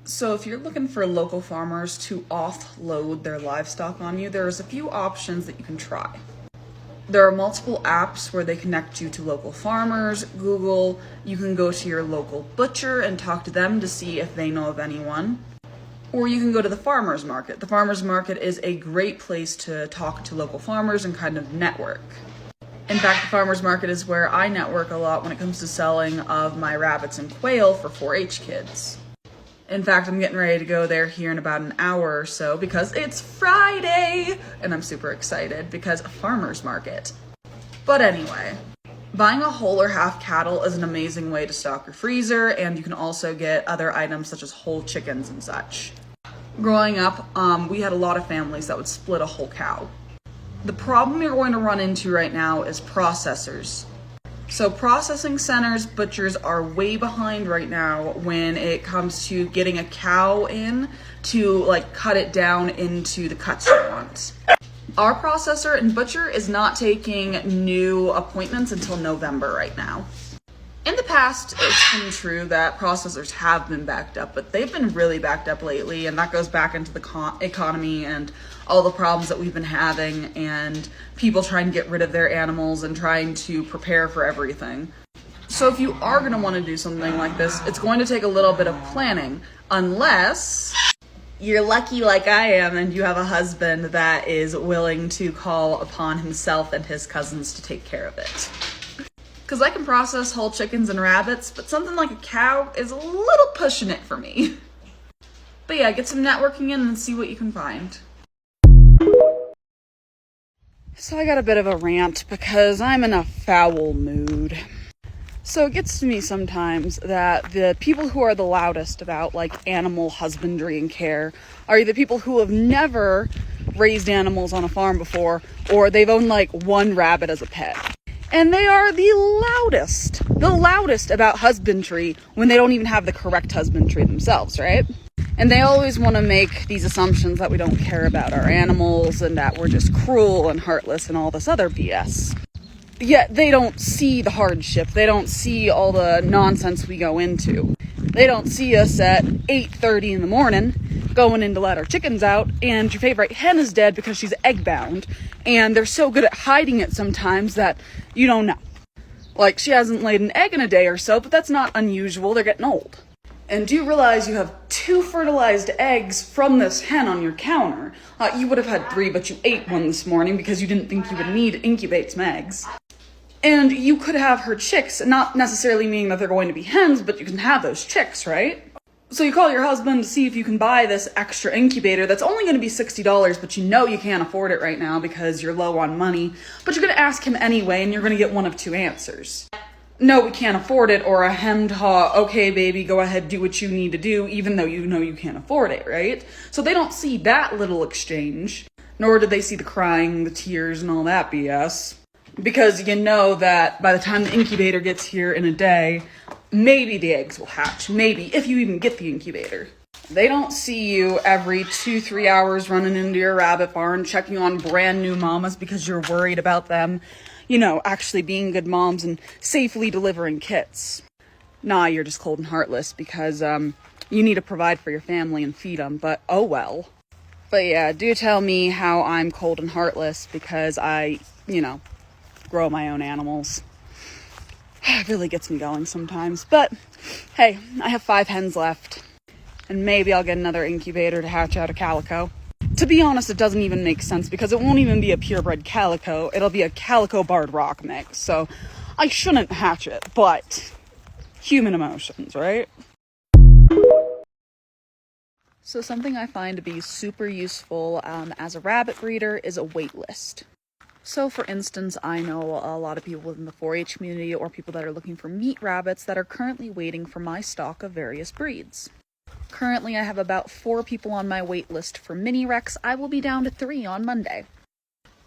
So if you're looking for local farmers to offload their livestock on you, there's a few options that you can try. There are multiple apps where they connect you to local farmers. Google, you can go to your local butcher and talk to them to see if they know of anyone. Or you can go to the farmer's market. The farmer's market is a great place to talk to local farmers and kind of network. In fact, the farmer's market is where I network a lot when it comes to selling of my rabbits and quail for 4-H kids. In fact, I'm getting ready to go there here in about an hour or so because it's Friday and I'm super excited because a farmer's market. But anyway, buying a whole or half cattle is an amazing way to stock your freezer, and you can also get other items such as whole chickens and such. Growing up, we had a lot of families that would split a whole cow. The problem you're going to run into right now is processors. So processing centers, butchers are way behind right now when it comes to getting a cow in to cut it down into the cuts you want. Our processor and butcher is not taking new appointments until November right now. In the past, it's been true that processors have been backed up, but they've been really backed up lately, and that goes back into the economy and all the problems that we've been having and people trying to get rid of their animals and trying to prepare for everything. So if you are going to want to do something like this, it's going to take a little bit of planning, unless you're lucky like I am and you have a husband that is willing to call upon himself and his cousins to take care of it. Because I can process whole chickens and rabbits, but something like a cow is a little pushing it for me. But yeah, get some networking in and see what you can find. So I got a bit of a rant because I'm in a foul mood. So it gets to me sometimes that the people who are the loudest about animal husbandry and care are the people who have never raised animals on a farm before, or they've owned one rabbit as a pet. And they are the loudest about husbandry when they don't even have the correct husbandry themselves, right? And they always want to make these assumptions that we don't care about our animals and that we're just cruel and heartless and all this other BS. Yet they don't see the hardship. They don't see all the nonsense we go into. They don't see us at 8:30 in the morning going in to let our chickens out, and your favorite hen is dead because she's egg-bound, and they're so good at hiding it sometimes that you don't know. She hasn't laid an egg in a day or so, but that's not unusual. They're getting old. And do you realize you have 2 fertilized eggs from this hen on your counter? You would have had 3, but you ate one this morning because you didn't think you would need to incubate some eggs. And you could have her chicks, not necessarily meaning that they're going to be hens, but you can have those chicks, right? So you call your husband to see if you can buy this extra incubator that's only going to be $60, but you know you can't afford it right now because you're low on money. But you're going to ask him anyway, and you're going to get one of 2 answers. No, we can't afford it, or a hemmed haw, okay, baby, go ahead, do what you need to do, even though you know you can't afford it, right? So they don't see that little exchange, nor do they see the crying, the tears, and all that BS. Because you know that by the time the incubator gets here in a day, maybe the eggs will hatch. Maybe, if you even get the incubator. They don't see you every 2-3 hours running into your rabbit barn, checking on brand new mamas because you're worried about them, actually being good moms and safely delivering kits. Nah, you're just cold and heartless because you need to provide for your family and feed them, but oh well. But yeah, do tell me how I'm cold and heartless because I, grow my own animals. It really gets me going sometimes. But hey, I have 5 hens left. And maybe I'll get another incubator to hatch out a calico. To be honest, it doesn't even make sense because it won't even be a purebred calico. It'll be a calico barred rock mix. So I shouldn't hatch it, but human emotions, right? So something I find to be super useful as a rabbit breeder is a wait list. So for instance, I know a lot of people within the 4-H community or people that are looking for meat rabbits that are currently waiting for my stock of various breeds. Currently, I have about 4 people on my wait list for mini Rex. I will be down to 3 on Monday.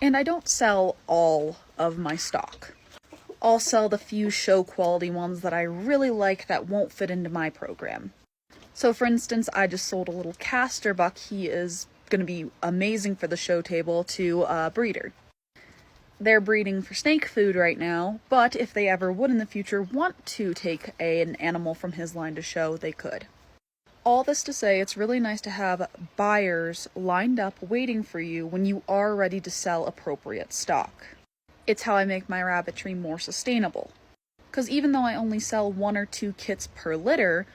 And I don't sell all of my stock. I'll sell the few show quality ones that I really like that won't fit into my program. So for instance, I just sold a little Castor buck. He is going to be amazing for the show table to a breeder. They're breeding for snake food right now, but if they ever would in the future want to take an animal from his line to show, they could. All this to say, it's really nice to have buyers lined up waiting for you when you are ready to sell appropriate stock. It's how I make my rabbitry more sustainable. Because even though I only sell 1 or 2 kits per litter,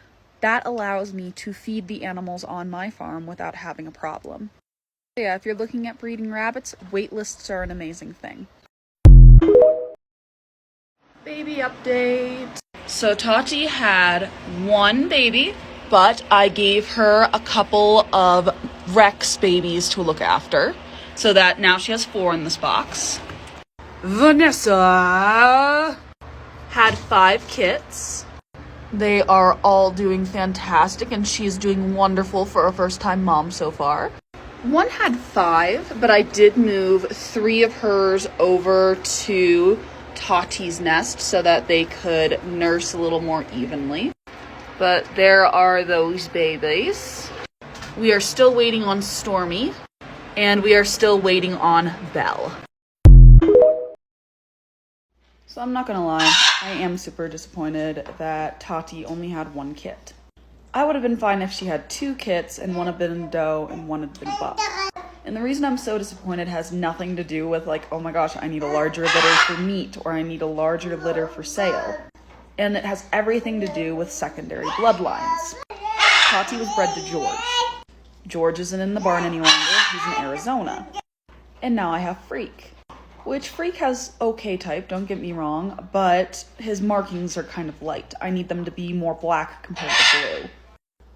that allows me to feed the animals on my farm without having a problem. Yeah, if you're looking at breeding rabbits, wait lists are an amazing thing. Baby update. So Tati had 1 baby, but I gave her a couple of Rex babies to look after, so that now she has 4 in this box. Vanessa had 5 kits. They are all doing fantastic, and she's doing wonderful for a first-time mom so far. 1 had 5, but I did move 3 of hers over to Tati's nest so that they could nurse a little more evenly. But there are those babies. We are still waiting on Stormy, and we are still waiting on Belle. So I'm not gonna lie, I am super disappointed that Tati only had 1 kit. I would have been fine if she had 2 kits and 1 had been a doe and 1 had been a buck. And the reason I'm so disappointed has nothing to do with like, oh my gosh, I need a larger litter for meat or I need a larger litter for sale. And it has everything to do with secondary bloodlines. Tati was bred to George. George isn't in the barn any longer, he's in Arizona. And now I have Freak. Which Freak has okay type, don't get me wrong, but his markings are kind of light. I need them to be more black compared to blue.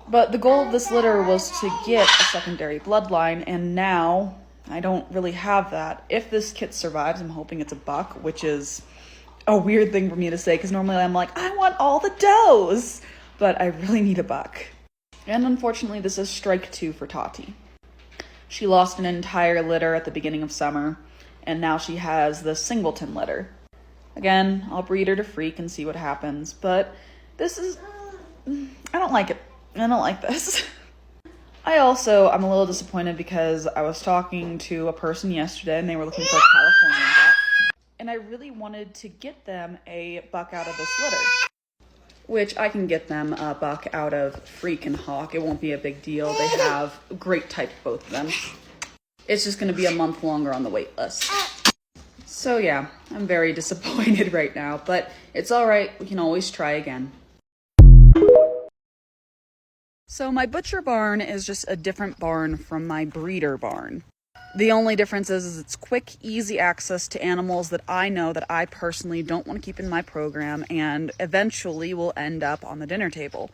But the goal of this litter was to get a secondary bloodline, and now I don't really have that. If this kit survives, I'm hoping it's a buck, which is a weird thing for me to say, because normally I'm like, I want all the does, but I really need a buck. And unfortunately, this is strike 2 for Tati. She lost an entire litter at the beginning of summer, and now she has the singleton litter. Again, I'll breed her to Freak and see what happens, but this is, I don't like it. I don't like this. I'm a little disappointed because I was talking to a person yesterday and they were looking for a Californian buck, and I really wanted to get them a buck out of this litter, which I can get them a buck out of Freak and Hawk. It won't be a big deal. They have great type, both of them. It's just going to be a month longer on the wait list. So yeah, I'm very disappointed right now, but it's all right. We can always try again. So my butcher barn is just a different barn from my breeder barn. The only difference is it's quick, easy access to animals that I know that I personally don't want to keep in my program and eventually will end up on the dinner table.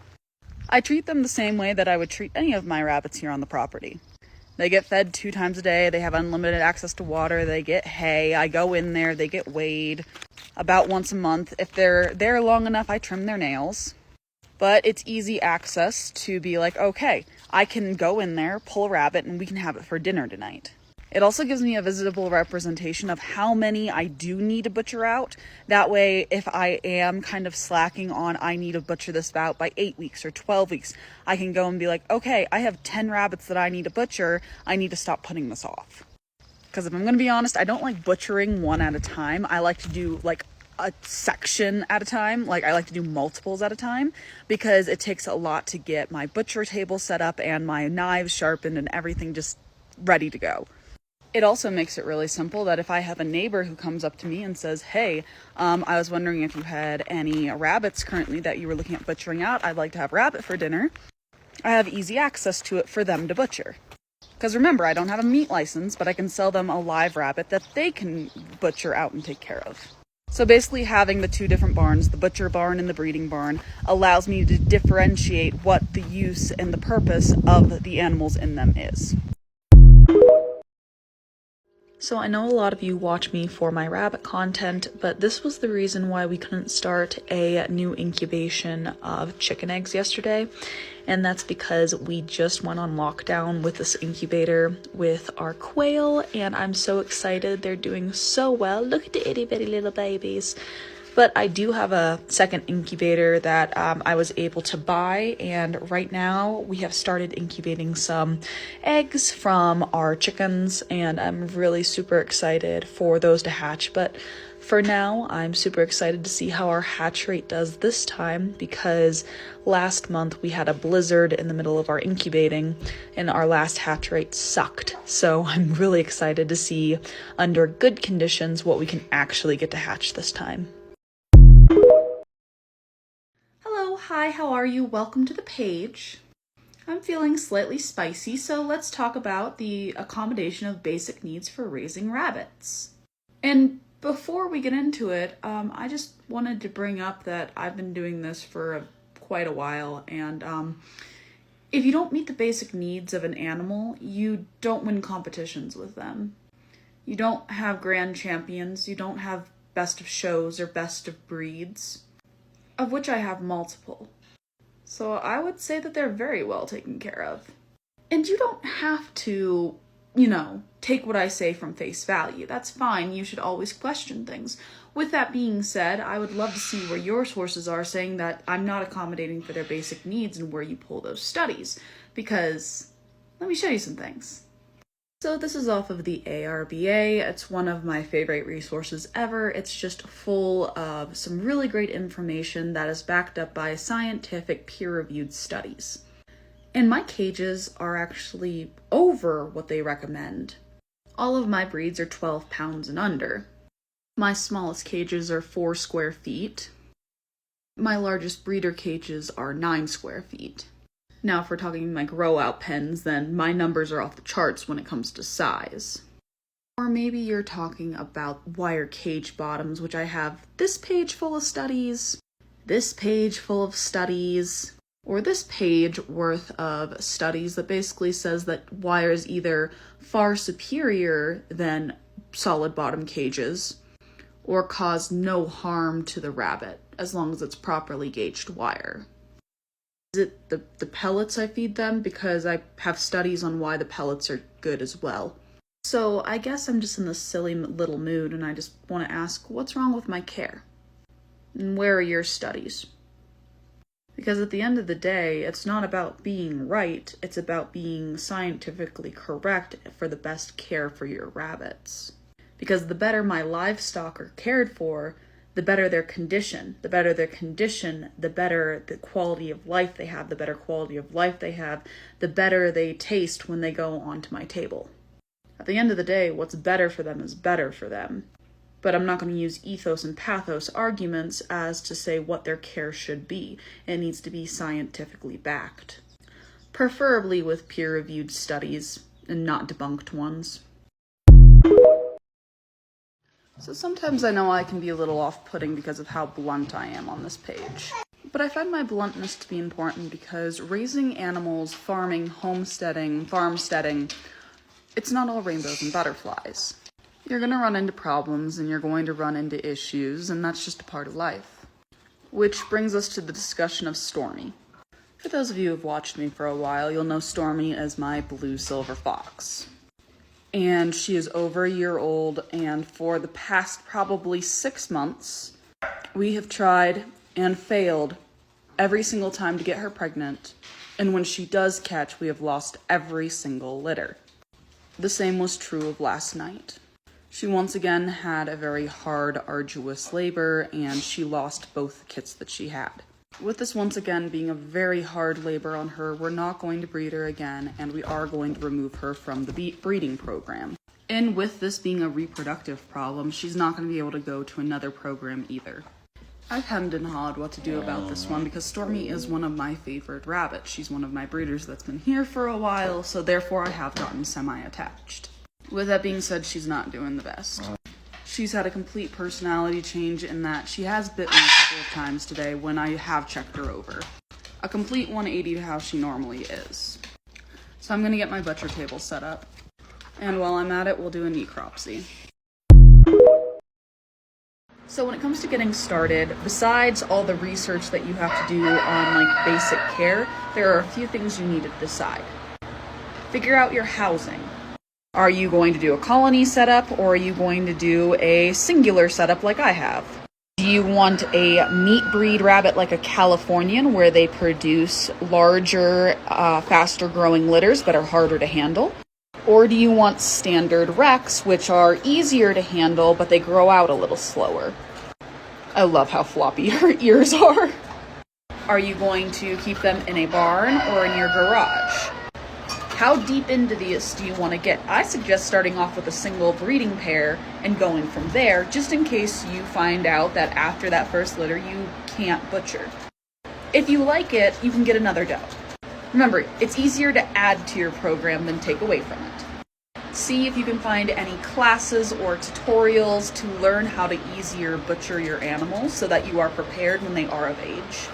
I treat them the same way that I would treat any of my rabbits here on the property. They get fed 2 times a day, they have unlimited access to water, they get hay, I go in there, they get weighed about once a month. If they're there long enough, I trim their nails. But it's easy access to be like, okay, I can go in there, pull a rabbit, and we can have it for dinner tonight. It also gives me a visible representation of how many I do need to butcher out. That way, if I am kind of slacking on, I need to butcher this out by 8 weeks or 12 weeks, I can go and be like, okay, I have 10 rabbits that I need to butcher. I need to stop putting this off. Because if I'm going to be honest, I don't like butchering one at a time. I like to do like a section at a time. Like I like to do multiples at a time because it takes a lot to get my butcher table set up and my knives sharpened and everything just ready to go. It also makes it really simple that if I have a neighbor who comes up to me and says, hey, I was wondering if you had any rabbits currently that you were looking at butchering out. I'd like to have rabbit for dinner. I have easy access to it for them to butcher. Because remember, I don't have a meat license, but I can sell them a live rabbit that they can butcher out and take care of. So basically having the 2 different barns, the butcher barn and the breeding barn, allows me to differentiate what the use and the purpose of the animals in them is. So I know a lot of you watch me for my rabbit content, but this was the reason why we couldn't start a new incubation of chicken eggs yesterday. And that's because we just went on lockdown with this incubator with our quail, and I'm so excited. They're doing so well. Look at the itty bitty little babies. But I do have a second incubator that I was able to buy, and right now we have started incubating some eggs from our chickens, and I'm really super excited for those to hatch. But for now, I'm super excited to see how our hatch rate does this time, because last month we had a blizzard in the middle of our incubating and our last hatch rate sucked. So I'm really excited to see under good conditions what we can actually get to hatch this time. Hello, hi, how are you? Welcome to the page. I'm feeling slightly spicy, so let's talk about the accommodation of basic needs for raising rabbits. And before we get into it, I just wanted to bring up that I've been doing this for quite a while, and if you don't meet the basic needs of an animal, you don't win competitions with them. You don't have grand champions, you don't have best of shows or best of breeds, of which I have multiple. So I would say that they're very well taken care of. And you don't have to, take what I say from face value. That's fine. You should always question things. With that being said, I would love to see where your sources are saying that I'm not accommodating for their basic needs and where you pull those studies. Because let me show you some things. So this is off of the ARBA. It's one of my favorite resources ever. It's just full of some really great information that is backed up by scientific peer-reviewed studies. And my cages are actually over what they recommend. All of my breeds are 12 pounds and under. My smallest cages are 4 square feet. My largest breeder cages are 9 square feet. Now, if we're talking my grow-out pens, then my numbers are off the charts when it comes to size. Or maybe you're talking about wire cage bottoms, which I have this page full of studies, this page full of studies, or this page worth of studies that basically says that wire is either far superior than solid bottom cages or cause no harm to the rabbit as long as it's properly gauged wire. Is it the pellets I feed them? Because I have studies on why the pellets are good as well. So I guess I'm just in this silly little mood and I just want to ask, what's wrong with my care? And where are your studies? Because at the end of the day, it's not about being right, it's about being scientifically correct for the best care for your rabbits. Because the better my livestock are cared for, the better their condition. The better their condition, the better the quality of life they have. The better quality of life they have, the better they taste when they go onto my table. At the end of the day, what's better for them is better for them. But I'm not going to use ethos and pathos arguments as to say what their care should be. It needs to be scientifically backed. Preferably with peer-reviewed studies and not debunked ones. So sometimes I know I can be a little off-putting because of how blunt I am on this page. But I find my bluntness to be important because raising animals, farming, homesteading, farmsteading, it's not all rainbows and butterflies. You're going to run into problems and you're going to run into issues, and that's just a part of life. Which brings us to the discussion of Stormy. For those of you who have watched me for a while, you'll know Stormy as my blue silver fox. And she is over a year old, and for the past probably 6 months, we have tried and failed every single time to get her pregnant, and when she does catch, we have lost every single litter. The same was true of last night. She once again had a very hard, arduous labor, and she lost both the kits that she had. With this once again being a very hard labor on her, we're not going to breed her again, and we are going to remove her from the breeding program. And with this being a reproductive problem, she's not going to be able to go to another program either. I've hemmed and hawed what to do about this one because Stormy is one of my favorite rabbits. She's one of my breeders that's been here for a while, so therefore I have gotten semi-attached. With that being said, she's not doing the best. She's had a complete personality change in that she has bit me a couple of times today when I have checked her over. A complete 180 to how she normally is. So I'm going to get my butcher table set up. And while I'm at it, we'll do a necropsy. So when it comes to getting started, besides all the research that you have to do on basic care, there are a few things you need to decide. Figure out your housing. Are you going to do a colony setup, or are you going to do a singular setup like I have? Do you want a meat breed rabbit like a Californian where they produce larger, faster growing litters but are harder to handle? Or do you want standard Rex, which are easier to handle but they grow out a little slower? I love how floppy her ears are. Are you going to keep them in a barn or in your garage? How deep into this do you want to get? I suggest starting off with a single breeding pair and going from there, just in case you find out that after that first litter you can't butcher. If you like it, you can get another doe. Remember, it's easier to add to your program than take away from it. See if you can find any classes or tutorials to learn how to easier butcher your animals so that you are prepared when they are of age.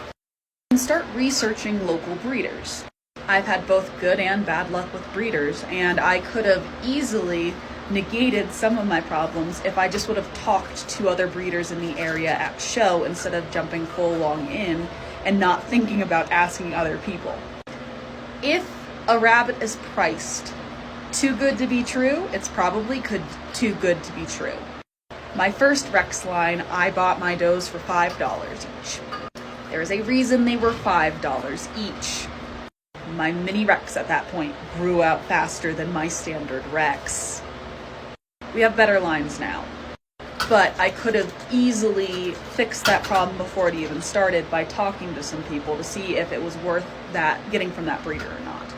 And start researching local breeders. I've had both good and bad luck with breeders, and I could have easily negated some of my problems if I just would have talked to other breeders in the area at show instead of jumping full long in and not thinking about asking other people. If a rabbit is priced too good to be true, it's probably too good to be true. My first Rex line, I bought my does for $5 each. There's a reason they were $5 each. My mini Rex at that point grew out faster than my standard Rex. We have better lines now, but I could have easily fixed that problem before it even started by talking to some people to see if it was worth that getting from that breeder or not.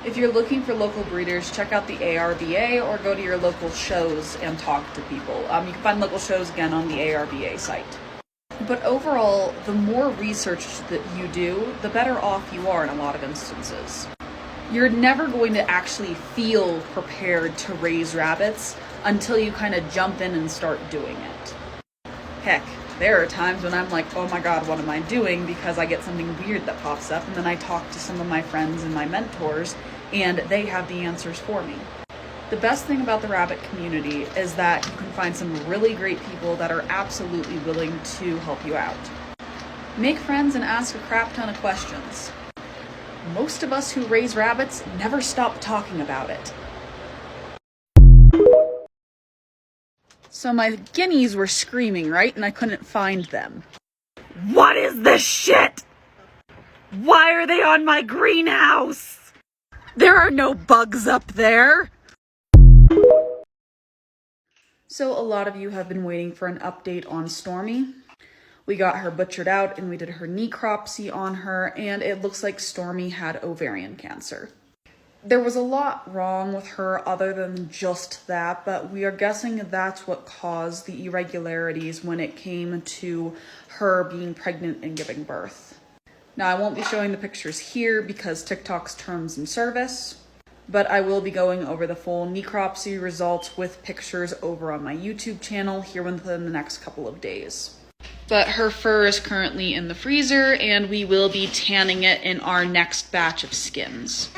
If you're looking for local breeders, check out the ARBA or go to your local shows and talk to people. You can find local shows again on the ARBA site. But overall, the more research that you do, the better off you are in a lot of instances. You're never going to actually feel prepared to raise rabbits until you kind of jump in and start doing it. Heck, there are times when I'm like, oh my god, what am I doing? Because I get something weird that pops up, and then I talk to some of my friends and my mentors, and they have the answers for me. The best thing about the rabbit community is that you can find some really great people that are absolutely willing to help you out. Make friends and ask a crap ton of questions. Most of us who raise rabbits never stop talking about it. So my guineas were screaming, right? And I couldn't find them. What is this shit? Why are they on my greenhouse? There are no bugs up there. So a lot of you have been waiting for an update on Stormy. We got her butchered out and we did her necropsy on her, and it looks like Stormy had ovarian cancer. There was a lot wrong with her other than just that, but we are guessing that's what caused the irregularities when it came to her being pregnant and giving birth. Now, I won't be showing the pictures here because TikTok's terms and service, but I will be going over the full necropsy results with pictures over on my YouTube channel here within the next couple of days. But her fur is currently in the freezer, and we will be tanning it in our next batch of skins.